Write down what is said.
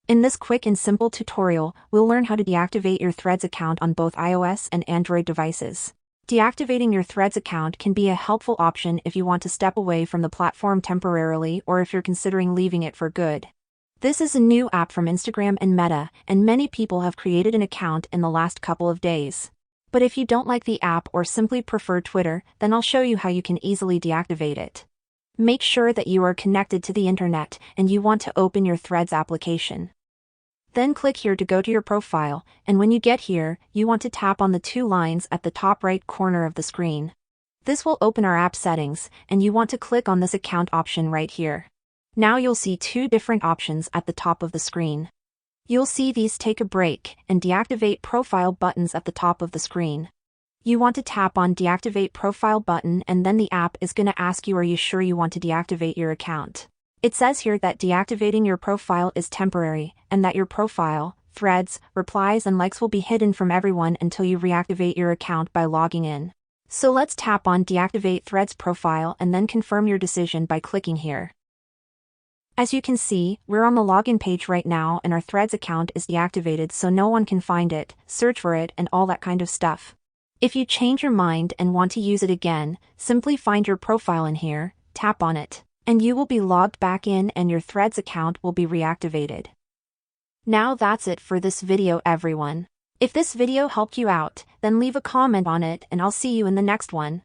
In this quick and simple tutorial, we'll learn how to deactivate your Threads account on both iOS and Android devices. Deactivating your Threads account can be a helpful option if you want to step away from the platform temporarily or if you're considering leaving it for good. This is a new app from Instagram and Meta, and many people have created an account in the last couple of days. But if you don't like the app or simply prefer Twitter, then I'll show you how you can easily deactivate it. Make sure that you are connected to the internet and you want to open your Threads application. Then click here to go to your profile, and when you get here, you want to tap on the two lines at the top right corner of the screen. This will open our app settings, and you want to click on this account option right here. Now you'll see two different options at the top of the screen. You'll see these take a break and deactivate profile buttons at the top of the screen. You want to tap on deactivate profile button, and then the app is going to ask you, are you sure you want to deactivate your account? It says here that deactivating your profile is temporary, and that your profile, threads, replies and likes will be hidden from everyone until you reactivate your account by logging in. So let's tap on deactivate Threads profile and then confirm your decision by clicking here. As you can see, we're on the login page right now and our Threads account is deactivated so no one can find it, search for it and all that kind of stuff. If you change your mind and want to use it again, simply find your profile in here, tap on it, and you will be logged back in and your Threads account will be reactivated. Now that's it for this video, everyone. If this video helped you out, then leave a comment on it and I'll see you in the next one.